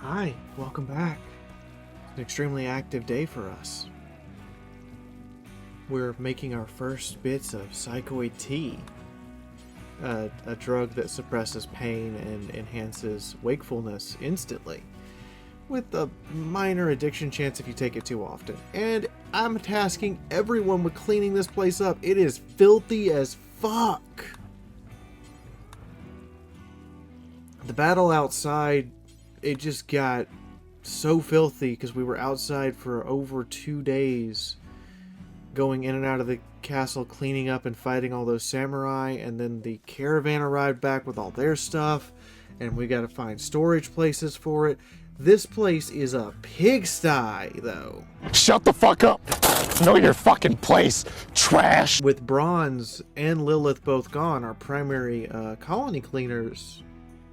Hi, welcome back. It's an extremely active day for us. We're making our first bits of psychoid tea, a drug that suppresses pain and enhances wakefulness instantly, with a minor addiction chance if you take it too often. And I'm tasking everyone with cleaning this place up. It is filthy as fuck. The battle outside, it just got so filthy because we were outside for over 2 days, going in and out of the castle, cleaning up and fighting all those samurai, and then the caravan arrived back with all their stuff, and we got to find storage places for it. This place is a pigsty, though. Shut the fuck up! Know your fucking place, trash! With Bronze and Lilith both gone, our primary colony cleaners,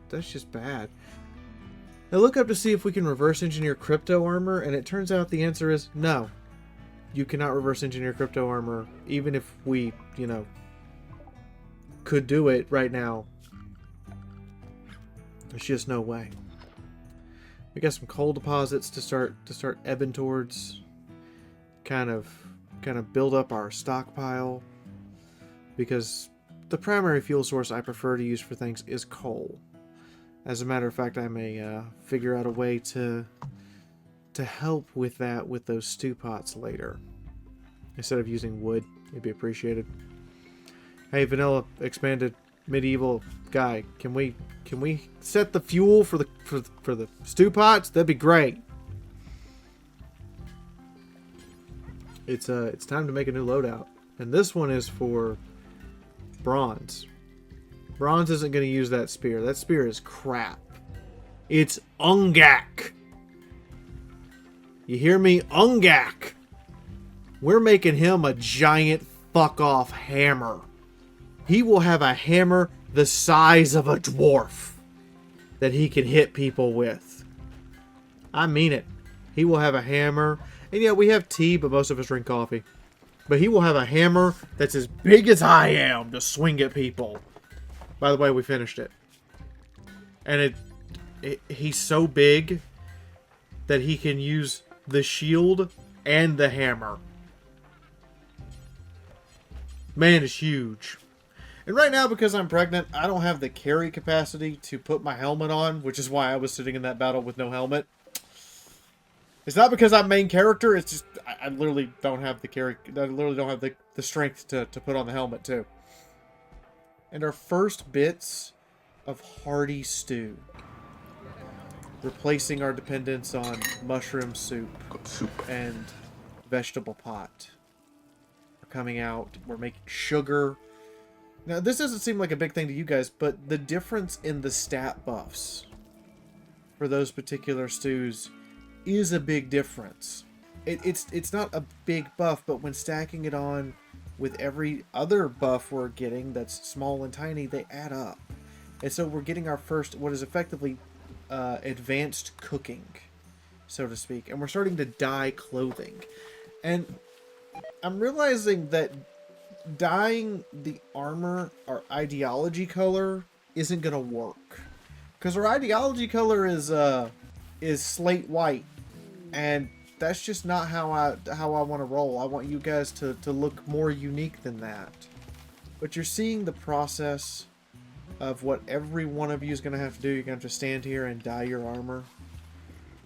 that's just bad. I look up to see if we can reverse engineer crypto armor, and it turns out the answer is no. You cannot reverse engineer crypto armor, even if we, could do it right now. There's just no way. We got some coal deposits to start ebbing towards, kind of build up our stockpile, because the primary fuel source I prefer to use for things is coal. As a matter of fact, I may figure out a way to help with that with those stew pots later. Instead of using wood, it'd be appreciated. Hey, vanilla expanded medieval guy, can we set the fuel for the stew pots? That'd be great. It's time to make a new loadout, and this one is for Bronze. Bronze isn't going to use that spear. That spear is crap. It's Ungak. You hear me? Ungak. We're making him a giant fuck-off hammer. He will have a hammer the size of a dwarf that he can hit people with. I mean it. He will have a hammer. And yeah, we have tea, but most of us drink coffee. But he will have a hammer that's as big as I am to swing at people. By the way, we finished it. And he's so big that he can use the shield and the hammer. Man, it's huge. And right now, because I'm pregnant, I don't have the carry capacity to put my helmet on, which is why I was sitting in that battle with no helmet. It's not because I'm main character, it's just I literally don't have the carry. I literally don't have the strength to put on the helmet too. And our first bits of hearty stew, replacing our dependence on mushroom soup and vegetable pot, are coming out. We're making sugar. Now, this doesn't seem like a big thing to you guys, but the difference in the stat buffs for those particular stews is a big difference. It's not a big buff, but when stacking it on with every other buff we're getting that's small and tiny, they add up. And so we're getting our first, what is effectively advanced cooking, so to speak. And we're starting to dye clothing. And I'm realizing that dyeing the armor our ideology color isn't going to work. Because our ideology color is slate white. And that's just not how I want to roll. I want you guys to look more unique than that. But you're seeing the process of what every one of you is going to have to do. You're going to have to stand here and dye your armor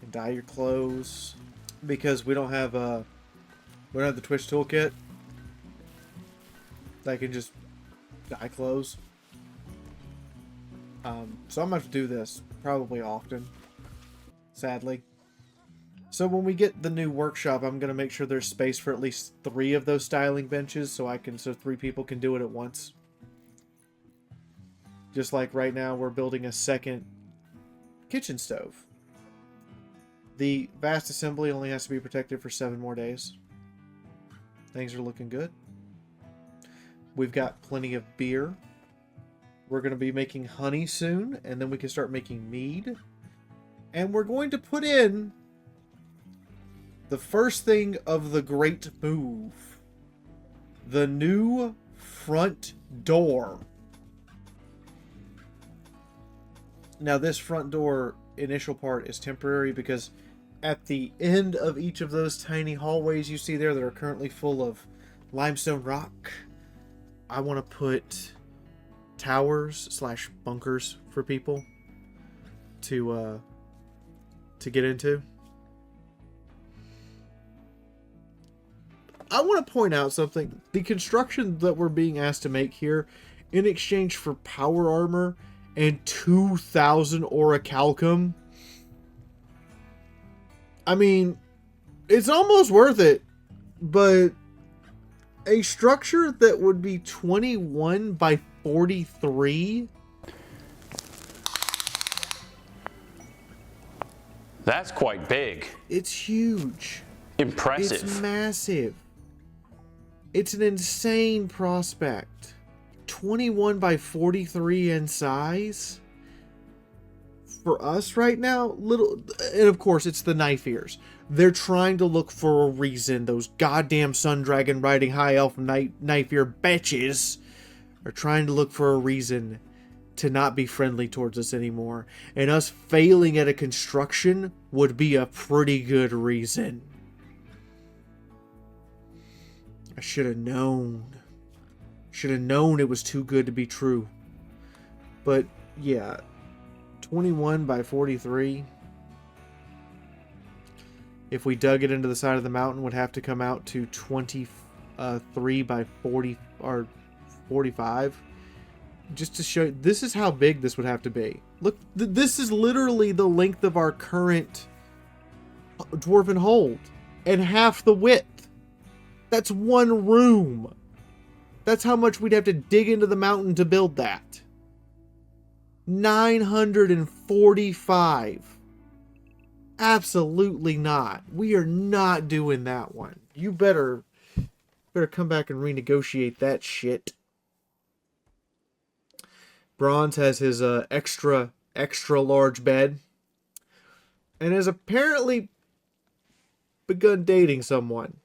and dye your clothes, because we don't have the Twitch toolkit that can just dye clothes. So I'm going to have to do this probably often, sadly. So when we get the new workshop, I'm going to make sure there's space for at least 3 of those styling benches so 3 people can do it at once. Just like right now, we're building a second kitchen stove. The vast assembly only has to be protected for 7 more days. Things are looking good. We've got plenty of beer. We're going to be making honey soon, and then we can start making mead. And we're going to put in the first thing of the great move. The new front door. Now this front door initial part is temporary because at the end of each of those tiny hallways you see there that are currently full of limestone rock, I want to put towers / bunkers for people to get into. I want to point out something. The construction that we're being asked to make here, in exchange for power armor and 2,000 orichalcum, I mean, it's almost worth it, but a structure that would be 21 by 43? That's quite big. It's huge. Impressive. It's massive. It's an insane prospect. 21 by 43 in size? For us right now, little, and of course it's the knife ears. They're trying to look for a reason. Those goddamn sun dragon riding high elf knife ear bitches are trying to look for a reason to not be friendly towards us anymore. And us failing at a construction would be a pretty good reason. I should have known. Should have known it was too good to be true. But yeah, 21 by 43. If we dug it into the side of the mountain, would have to come out to 23 by 40 or 45. Just to show you, this is how big this would have to be. Look, this is literally the length of our current dwarven hold and half the width. That's one room. That's how much we'd have to dig into the mountain to build that. 945. Absolutely not. We are not doing that one. You better come back and renegotiate that shit. Bronze has his extra large bed and has apparently begun dating someone.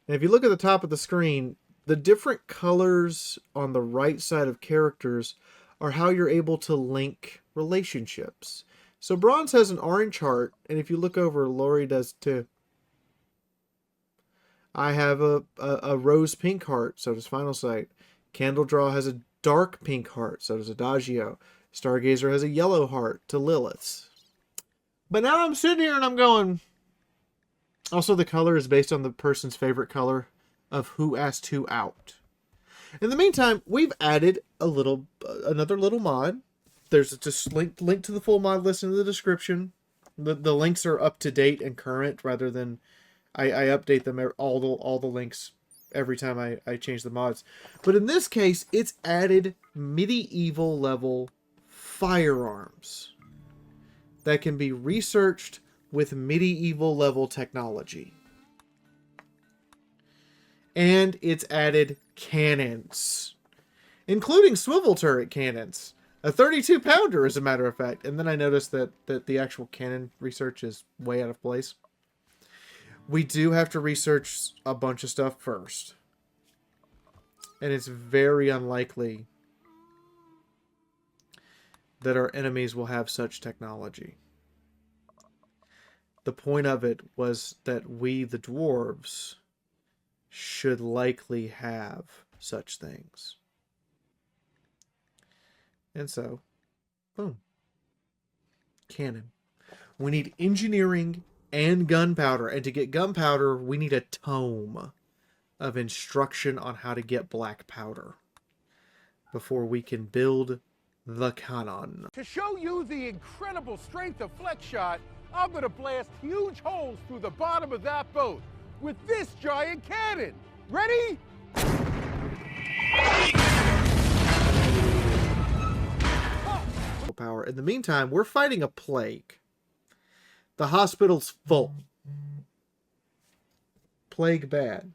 And if you look at the top of the screen, the different colors on the right side of characters are how you're able to link relationships. So Bronze has an orange heart, and if you look over, Lori does too. I have a rose pink heart, so does Final Sight. Candledraw has a dark pink heart, so does Adagio. Stargazer has a yellow heart to Lilith's. But now I'm sitting here and I'm going... Also, the color is based on the person's favorite color of who asked who out. In the meantime, we've added another little mod. There's just link to the full mod list in the description. The links are up to date and current rather than I update them all the links every time I change the mods. But in this case, it's added medieval level firearms that can be researched with medieval level technology. And it's added cannons, including swivel turret cannons. A 32 pounder, as a matter of fact. And then I noticed that the actual cannon research is way out of place. We do have to research a bunch of stuff first. And it's very unlikely that our enemies will have such technology. The point of it was that we, the dwarves, should likely have such things. And so, boom. Cannon. We need engineering and gunpowder. And to get gunpowder, we need a tome of instruction on how to get black powder before we can build the cannon. To show you the incredible strength of flex shot, I'm gonna blast huge holes through the bottom of that boat with this giant cannon. Ready? Power. In the meantime, we're fighting a plague. The hospital's full. Plague bad.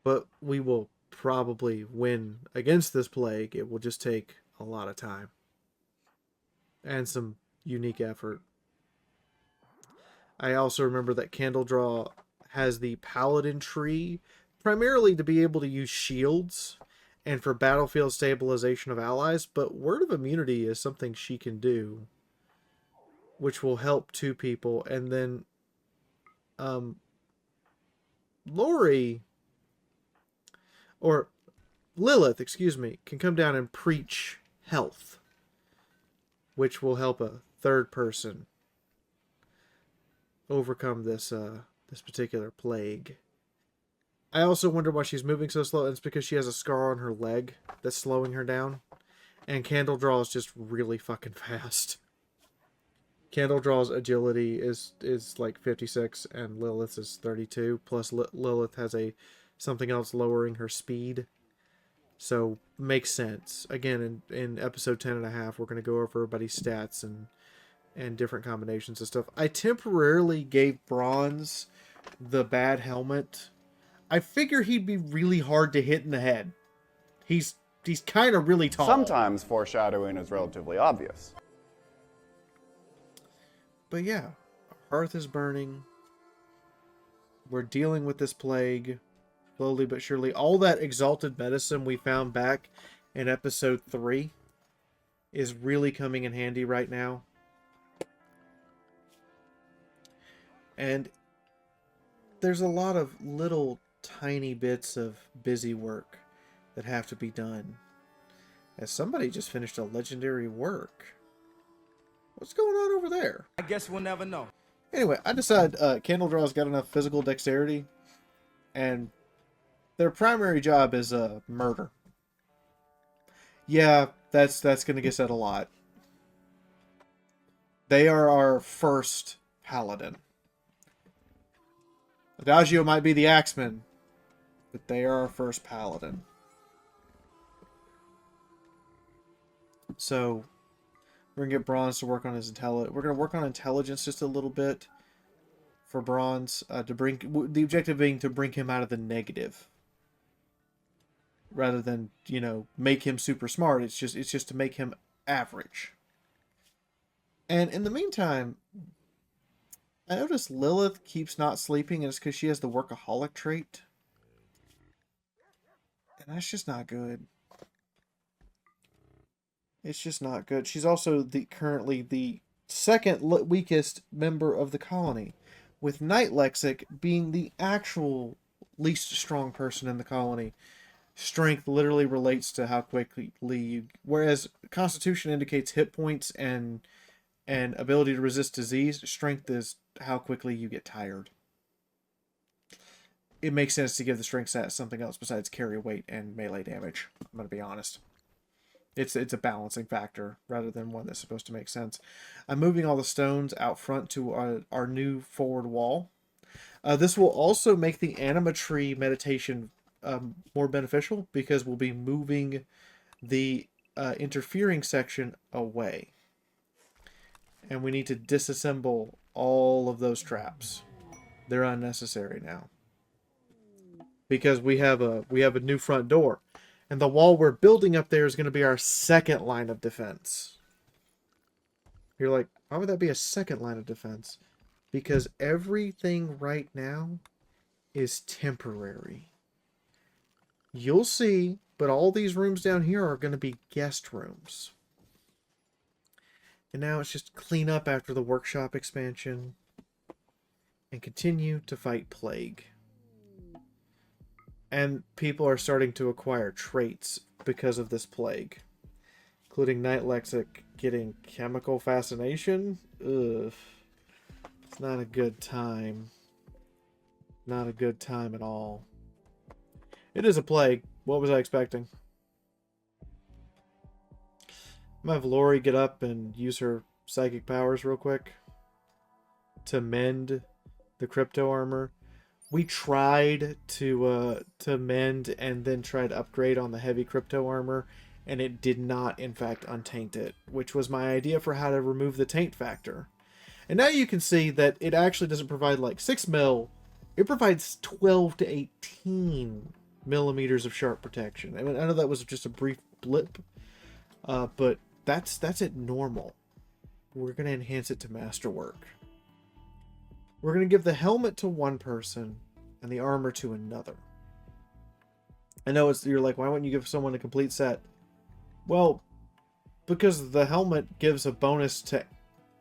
But we will probably win against this plague. It will just take a lot of time. And some unique effort. I also remember that Candledraw has the Paladin tree, primarily to be able to use shields and for battlefield stabilization of allies, but Word of Immunity is something she can do, which will help 2 people. And then Lori, or Lilith, excuse me, can come down and preach health, which will help a 3rd person overcome this this particular plague. I also wonder why she's moving so slow, and it's because she has a scar on her leg that's slowing her down. And Candle Draw is just really fucking fast. Candle Draw's agility is like 56, and Lilith's is 32. Plus, Lilith has something else lowering her speed. So, makes sense. Again, in episode 10.5, we're going to go over everybody's stats and different combinations of stuff. I temporarily gave Bronze the bad helmet. I figure he'd be really hard to hit in the head. He's kind of really tall. Sometimes foreshadowing is relatively obvious. But yeah, our hearth is burning. We're dealing with this plague slowly but surely. All that exalted medicine we found back in episode 3 is really coming in handy right now. And there's a lot of little tiny bits of busy work that have to be done. As somebody just finished a legendary work. What's going on over there? I guess we'll never know. Anyway, I decided Candle Draw's got enough physical dexterity, and their primary job is murder. Yeah, that's going to get said a lot. They are our first paladin. Adagio might be the axeman, but they are our first paladin. So, we're going to get Bronze to work on his intelligence. We're going to work on intelligence just a little bit for Bronze, to bring the objective being to bring him out of the negative. Rather than, make him super smart. It's just to make him average. And in the meantime, I noticed Lilith keeps not sleeping, and it's because she has the workaholic trait. And that's just not good. It's just not good. She's also currently the 2nd weakest member of the colony, with Night Lexic being the actual least strong person in the colony. Strength literally relates to how quickly you... Whereas Constitution indicates hit points and ability to resist disease, strength is how quickly you get tired. It makes sense to give the strength stat something else besides carry weight and melee damage. I'm going to be honest. It's a balancing factor rather than one that's supposed to make sense. I'm moving all the stones out front to our new forward wall. This will also make the animatry meditation more beneficial because we'll be moving the interfering section away. And we need to disassemble all of those traps. They're unnecessary now. Because we have a new front door. And the wall we're building up there is going to be our 2nd line of defense. You're like, why would that be a 2nd line of defense? Because everything right now is temporary. You'll see, but all these rooms down here are going to be guest rooms. And now it's just clean up after the workshop expansion and continue to fight plague. And people are starting to acquire traits because of this plague, including Night Lexic getting chemical fascination. Ugh. It's not a good time. Not a good time at all. It is a plague. What was I expecting? I'm gonna have Lori get up and use her psychic powers real quick to mend the crypto armor. We tried to mend and then try to upgrade on the heavy crypto armor, and it did not, in fact, untaint it, which was my idea for how to remove the taint factor. And now you can see that it actually doesn't provide like 6 mil, it provides 12 to 18 millimeters of sharp protection. I mean, I know that was just a brief blip, but that's it normal. We're going to enhance it to masterwork. We're going to give the helmet to one person and the armor to another. I know you're like, why wouldn't you give someone a complete set? Well, because the helmet gives a bonus to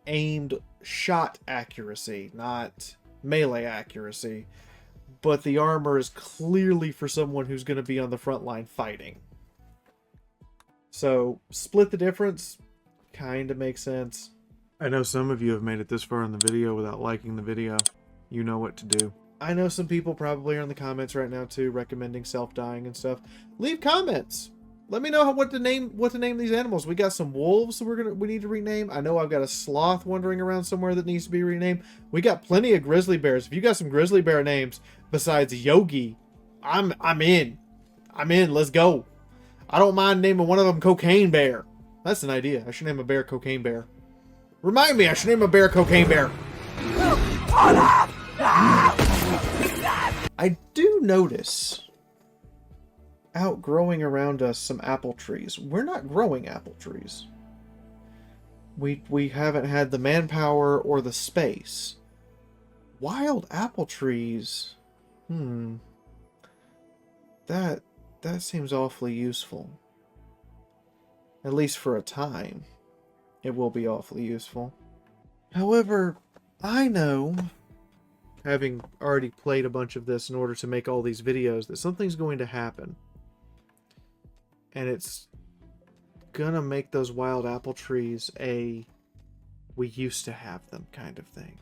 aimed shot accuracy, not melee accuracy. But the armor is clearly for someone who's going to be on the front line fighting. So, split the difference kind of makes sense. I know some of you have made it this far in the video without liking the video. You know what to do. I know some people probably are in the comments right now too, recommending self-dying and stuff. Leave comments. Let me know what to name these animals. We got some wolves we need to rename. I know I've got a sloth wandering around somewhere that needs to be renamed. We got plenty of grizzly bears. If you got some grizzly bear names besides Yogi, I'm in. I'm in. Let's go. I don't mind naming one of them Cocaine Bear. That's an idea. I should name a bear Cocaine Bear. Remind me, I should name a bear Cocaine Bear. I do notice outgrowing around us some apple trees. We're not growing apple trees. We haven't had the manpower or the space. Wild apple trees. That seems awfully useful. At least for a time. It will be awfully useful. However, I know, having already played a bunch of this in order to make all these videos, that something's going to happen. And it's gonna make those wild apple trees a we used to have them kind of thing.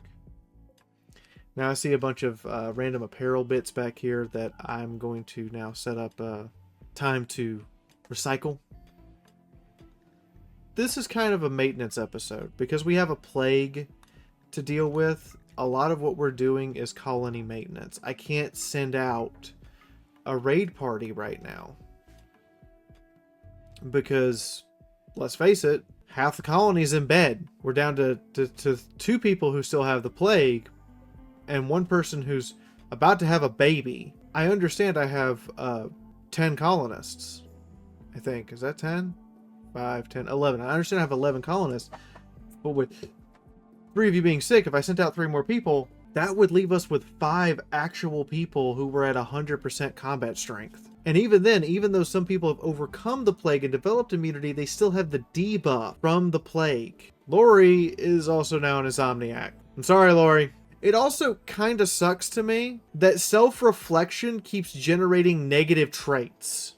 Now I see a bunch of random apparel bits back here that I'm going to now set up time to recycle. This is kind of a maintenance episode because we have a plague to deal with. A lot of what we're doing is colony maintenance. I can't send out a raid party right now because, let's face it, half the colony's in bed. We're down to 2 people who still have the plague and 1 person who's about to have a baby. I understand I have 10 colonists. I think. Is that 10? 5, 10, 11. I understand I have 11 colonists. But with 3 of you being sick, if I sent out 3 more people, that would leave us with 5 actual people who were at 100% combat strength. And even then, even though some people have overcome the plague and developed immunity, they still have the debuff from the plague. Lori is also now an insomniac. I'm sorry, Lori. It also kind of sucks to me that self-reflection keeps generating negative traits.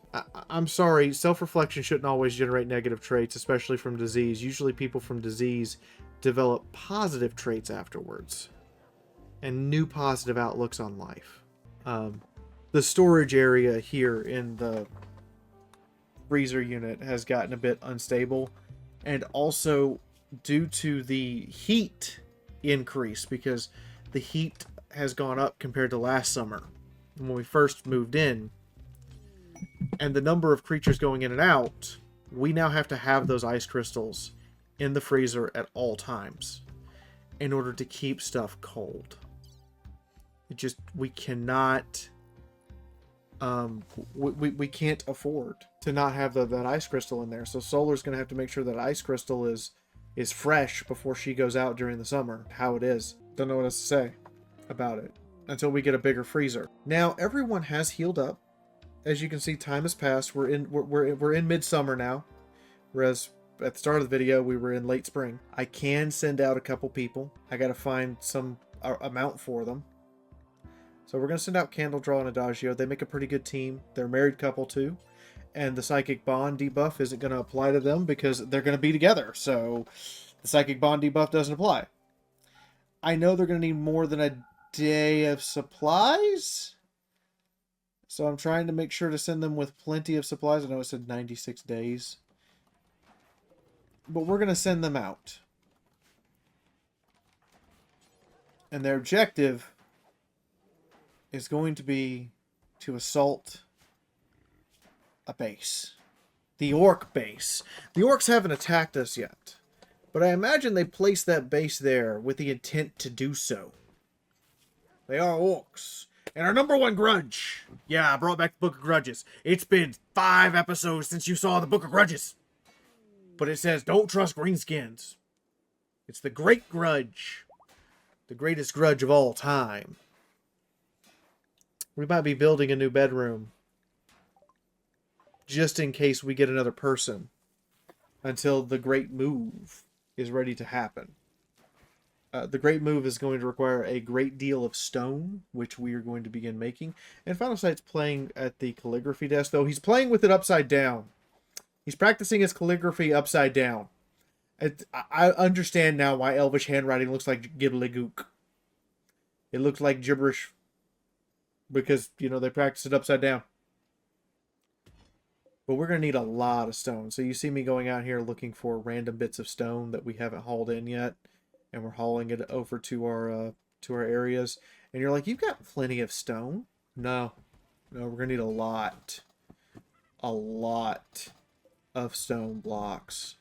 I'm sorry, self-reflection shouldn't always generate negative traits, especially from disease. Usually people from disease develop positive traits afterwards and new positive outlooks on life. The storage area here in the freezer unit has gotten a bit unstable, and also due to the heat increase, because the heat has gone up compared to last summer when we first moved in, and the number of creatures going in and out, we now have to have those ice crystals in the freezer at all times in order to keep stuff cold. We cannot we can't afford to not have that ice crystal in there. So Solar's gonna have to make sure that ice crystal is fresh before she goes out during the summer. How it is, don't know what else to say about it until we get a bigger freezer. Now everyone has healed up. As you can see, time has passed. We're in midsummer now, whereas at the start of the video we were in late spring. I can send out a couple people. I got to find some amount for them. So we're going to send out Candledraw and Adagio. They make a pretty good team. They're a married couple too. And the Psychic Bond debuff isn't going to apply to them because they're going to be together. So the Psychic Bond debuff doesn't apply. I know they're going to need more than a day of supplies. So I'm trying to make sure to send them with plenty of supplies. I know it said 96 days. But we're going to send them out. And their objective is going to be to assault a base. The orc base. The orcs haven't attacked us yet. But I imagine they placed that base there with the intent to do so. They are orcs. And our #1 grudge. Yeah, I brought back the Book of Grudges. It's been 5 episodes since you saw the Book of Grudges. But it says, don't trust greenskins. It's the Great Grudge. The greatest grudge of all time. We might be building a new bedroom just in case we get another person until the great move is ready to happen. The great move is going to require a great deal of stone, which we are going to begin making. And Final Sight's playing at the calligraphy desk, though he's playing with it upside down. He's practicing his calligraphy upside down. I understand now why Elvish handwriting looks like gibblegook. It looks like gibberish. Because, you know, they practice it upside down. But we're going to need a lot of stone. So you see me going out here looking for random bits of stone that we haven't hauled in yet. And we're hauling it over to our areas. And you're like, you've got plenty of stone. No, we're gonna need a lot of stone blocks,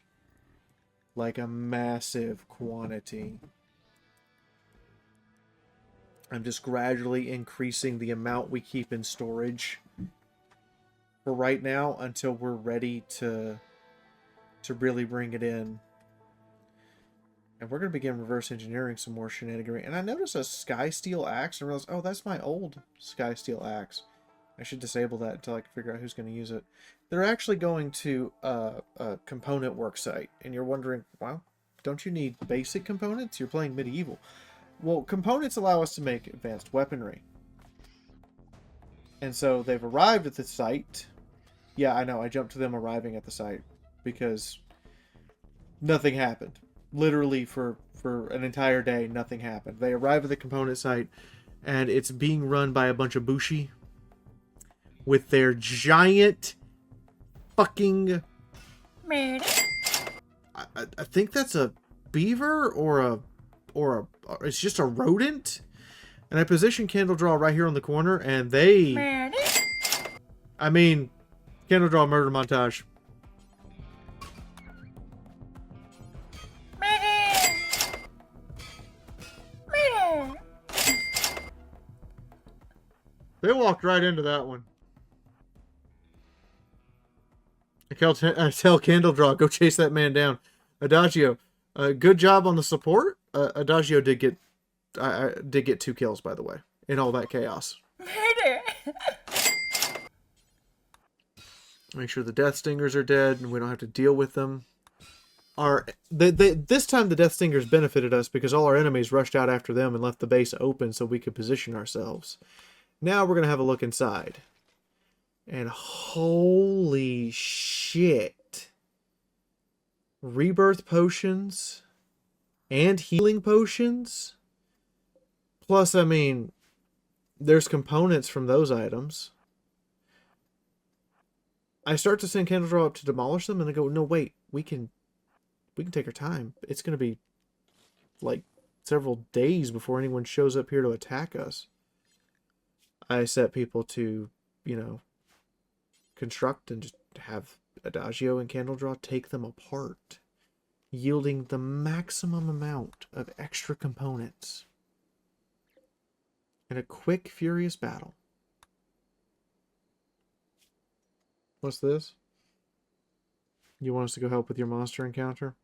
like a massive quantity. I'm just gradually increasing the amount we keep in storage for right now until we're ready to really bring it in. And we're going to begin reverse engineering some more shenaniganery. And I noticed a sky steel axe and realized, oh, that's my old sky steel axe. I should disable that until I can figure out who's going to use it. They're actually going to a component work site. And you're wondering, well, don't you need basic components? You're playing medieval. Well, components allow us to make advanced weaponry. And so they've arrived at the site. Yeah, I know. I jumped to them arriving at the site because nothing happened. Literally for an entire day, nothing happened. They arrive at the component site, and it's being run by a bunch of bushi with their giant fucking... I think that's a beaver or it's just a rodent. And I position Candle Draw right here on the corner, and they... I mean, Candle Draw murder montage. They walked right into that one. I tell Candle Draw, go chase that man down. Adagio, good job on the support. Adagio did get 2 kills, by the way, in all that chaos. Make sure the Death Stingers are dead and we don't have to deal with them. This time the Death Stingers benefited us because all our enemies rushed out after them and left the base open so we could position ourselves. Now we're going to have a look inside. And holy shit. Rebirth potions and healing potions. Plus, I mean, there's components from those items. I start to send Candle Draw up to demolish them and I go, no, wait, we can take our time. It's going to be like several days before anyone shows up here to attack us. I set people to, you know, construct and just have Adagio and Candle Draw take them apart, yielding the maximum amount of extra components in a quick, furious battle. What's this? You want us to go help with your monster encounter?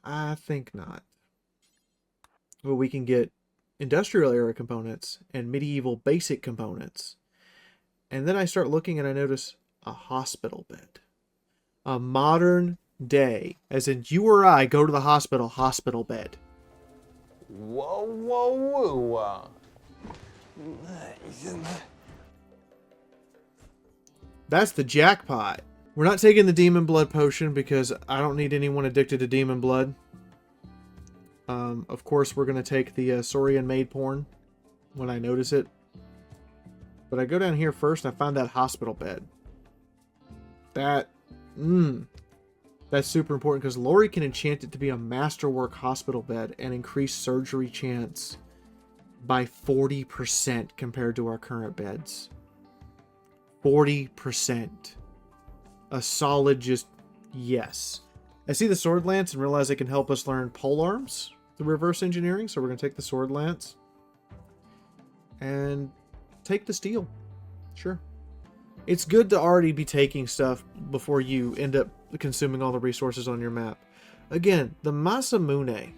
I think not. Well, we can get industrial era components and medieval basic components. And then I start looking and I notice a hospital bed. A modern day, as in you or I go to the hospital bed. Whoa, whoa, whoa. That's the jackpot. We're not taking the demon blood potion because I don't need anyone addicted to demon blood. Of course, we're going to take the Saurian maid porn when I notice it. But I go down here first and I find that hospital bed. That's super important because Lori can enchant it to be a masterwork hospital bed and increase surgery chance by 40% compared to our current beds. 40%. A solid just yes. I see the sword lance and realize it can help us learn pole arms through reverse engineering. So we're going to take the sword lance and take the steel. Sure. It's good to already be taking stuff before you end up consuming all the resources on your map. Again, the Masamune.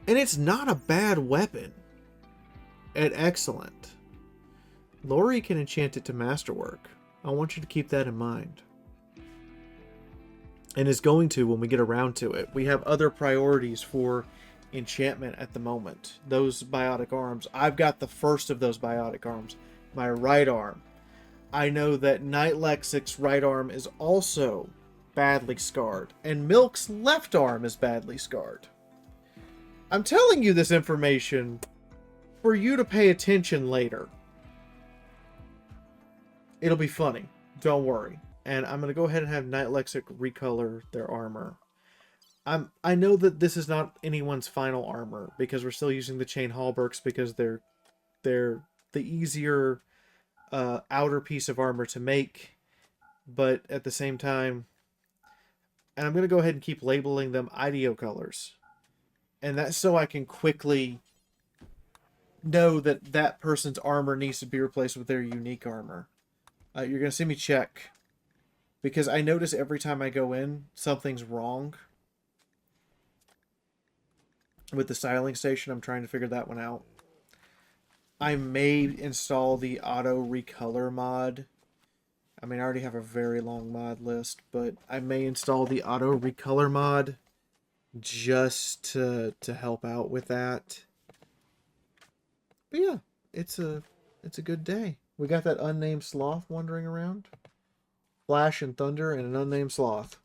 And it's not a bad weapon. At excellent. Lori can enchant it to masterwork. I want you to keep that in mind. And is going to when we get around to it. We have other priorities for enchantment at the moment. Those biotic arms. I've got the first of those biotic arms. My right arm. I know that Knight Lexic's right arm is also badly scarred. And Milk's left arm is badly scarred. I'm telling you this information for you to pay attention later. It'll be funny. Don't worry. And I'm going to go ahead and have Knight Lexic recolor their armor. I know that this is not anyone's final armor because we're still using the chain halberds because they're the easier outer piece of armor to make. But at the same time, and I'm going to go ahead and keep labeling them IDEO colors. And that's so I can quickly know that that person's armor needs to be replaced with their unique armor. You're going to see me check. Because I notice every time I go in, something's wrong. With the styling station, I'm trying to figure that one out. I may install the auto recolor mod. I mean, I already have a very long mod list, but I may install the auto recolor mod just to help out with that. But yeah, it's a good day. We got that unnamed sloth wandering around. Flash and thunder and an unnamed sloth.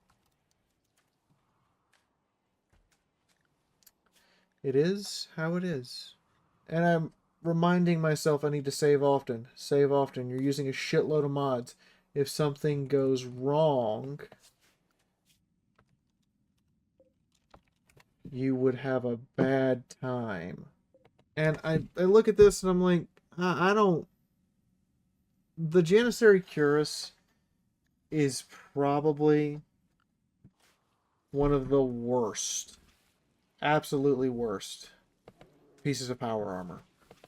It is how it is. And I'm reminding myself I need to save often. Save often. You're using a shitload of mods. If something goes wrong, you would have a bad time. And I look at this and I'm like, I don't... The Janissary Cuirass is probably one of the worst, absolutely worst pieces of power armor.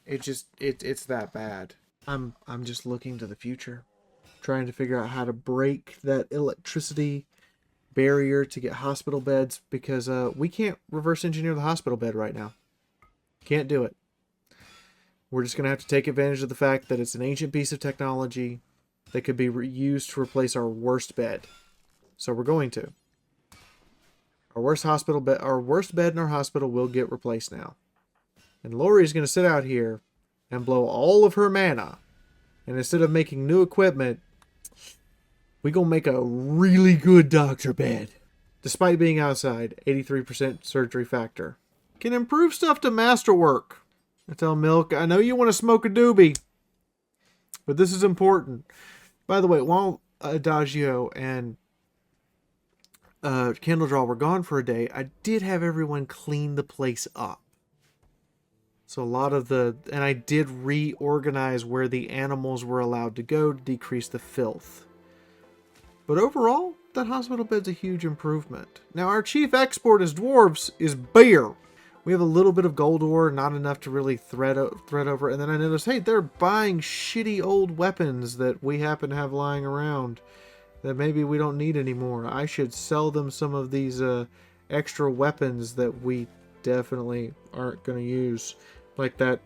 It's that bad. I'm just looking to the future, trying to figure out how to break that electricity barrier to get hospital beds because we can't reverse engineer the hospital bed right now. Can't do it. We're just going to have to take advantage of the fact that it's an ancient piece of technology that could be used to replace our worst bed. So we're going to. Our worst bed in our hospital will get replaced now. And Lori's going to sit out here and blow all of her mana. And instead of making new equipment, we're going to make a really good doctor bed. Despite being outside, 83% surgery factor. Can improve stuff to masterwork. I tell Milk, I know you want to smoke a doobie, but this is important. By the way, while Adagio and Candle Draw were gone for a day, I did have everyone clean the place up. So a lot of and I did reorganize where the animals were allowed to go to decrease the filth. But overall, that hospital bed's a huge improvement. Now our chief export as dwarves is beer. We have a little bit of gold ore, not enough to really thread over. And then I noticed, hey, they're buying shitty old weapons that we happen to have lying around that maybe we don't need anymore. I should sell them some of these extra weapons that we definitely aren't going to use. Like that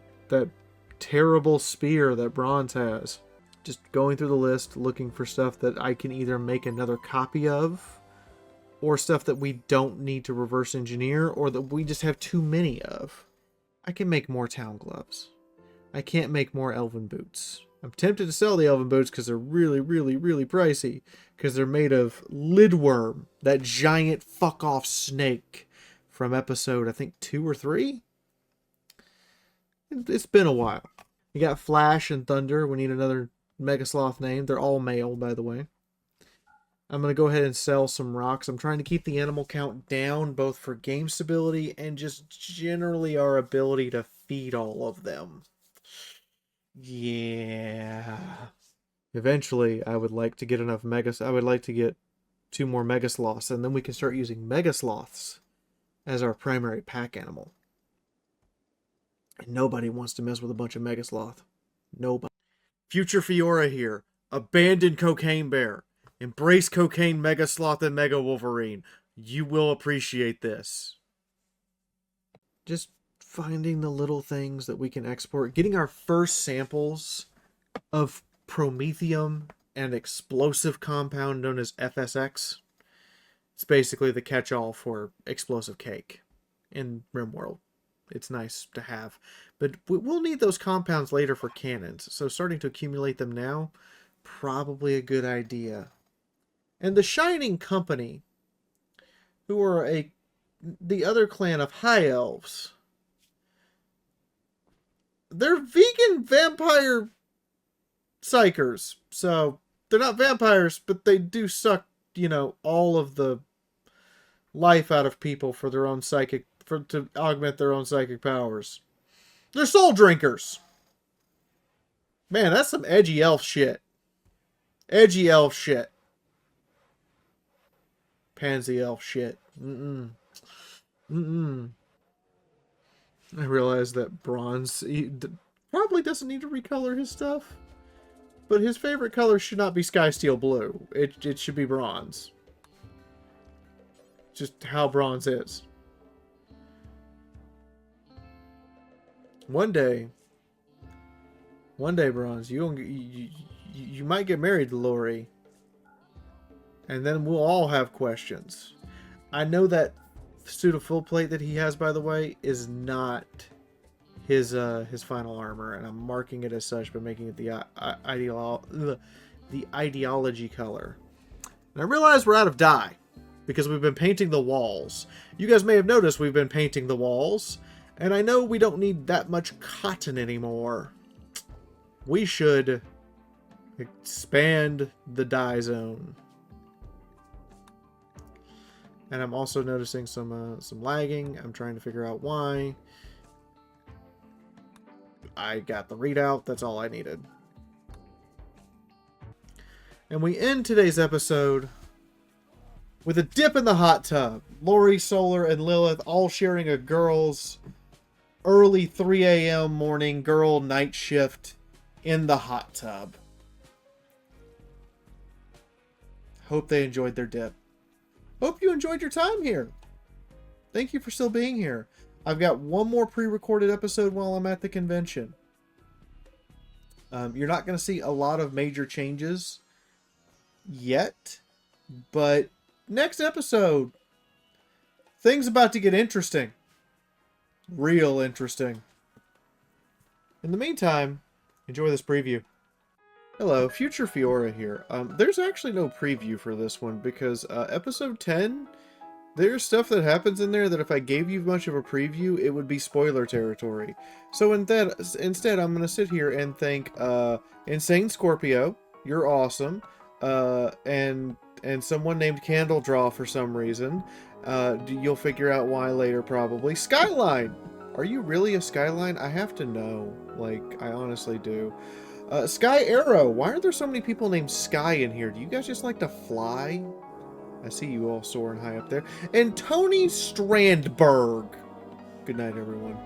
terrible spear that Bronze has. Just going through the list, looking for stuff that I can either make another copy of, or stuff that we don't need to reverse engineer, or that we just have too many of. I can make more town gloves. I can't make more elven boots. I'm tempted to sell the elven boots because they're really, really, really pricey. Because they're made of lidworm, that giant fuck-off snake from episode, I think, 2 or 3? It's been a while. You got Flash and Thunder. We need another Mega Sloth name. They're all male, by the way. I'm going to go ahead and sell some rocks. I'm trying to keep the animal count down, both for game stability and just generally our ability to feed all of them. Yeah. Eventually, I would like to get enough I would like to get 2 more Mega Sloths, and then we can start using Mega Sloths as our primary pack animal. And nobody wants to mess with a bunch of Mega Sloth. Nobody. Future Fiaura here. Abandon Cocaine Bear. Embrace Cocaine Mega Sloth and Mega Wolverine. You will appreciate this. Just finding the little things that we can export. Getting our first samples of Promethium and explosive compound known as FSX. It's basically the catch-all for explosive cake in rimworld. It's nice to have. But we'll need those compounds later for cannons, so starting to accumulate them now, probably a good idea. And the Shining Company, who are the other clan of High Elves, they're vegan vampire psychers. So they're not vampires, but they do suck, you know, all of the life out of people for their own to augment their own psychic powers. They're soul drinkers. Man, that's some edgy elf shit. Edgy elf shit. Pansy elf shit. I realize that Bronze probably doesn't need to recolor his stuff. But his favorite color should not be Sky Steel Blue. It should be Bronze. Just how Bronze is. One day, Bronze, you might get married to Lori. And then we'll all have questions. I know that suit of full plate that he has, by the way, is not his final armor, and I'm marking it as such by making it the ideology color. And I realize we're out of dye because we've been painting the walls. You guys may have noticed we've been painting the walls, and I know we don't need that much cotton anymore. We should expand the dye zone. And I'm also noticing some lagging. I'm trying to figure out why. I got the readout. That's all I needed. And we end today's episode with a dip in the hot tub. Lori, Solar, and Lilith all sharing a girl's early 3 a.m. morning girl night shift in the hot tub. Hope they enjoyed their dip. Hope you enjoyed your time here. Thank you for still being here. I've got one more pre-recorded episode while I'm at the convention. You're not going to see a lot of major changes yet, but next episode, things about to get interesting. Real interesting. In the meantime, enjoy this preview. Hello, Future Fiaura here. There's actually no preview for this one because episode 10, there's stuff that happens in there that if I gave you much of a preview, it would be spoiler territory. So instead I'm going to sit here and thank Insane Scorpio, you're awesome, and someone named Candle Draw for some reason. You'll figure out why later probably. Skyline! Are you really a Skyline? I have to know. Like, I honestly do. Sky Arrow. Why are there so many people named Sky in here? Do you guys just like to fly? I see you all soaring high up there. And Tony Strandberg. Good night, everyone.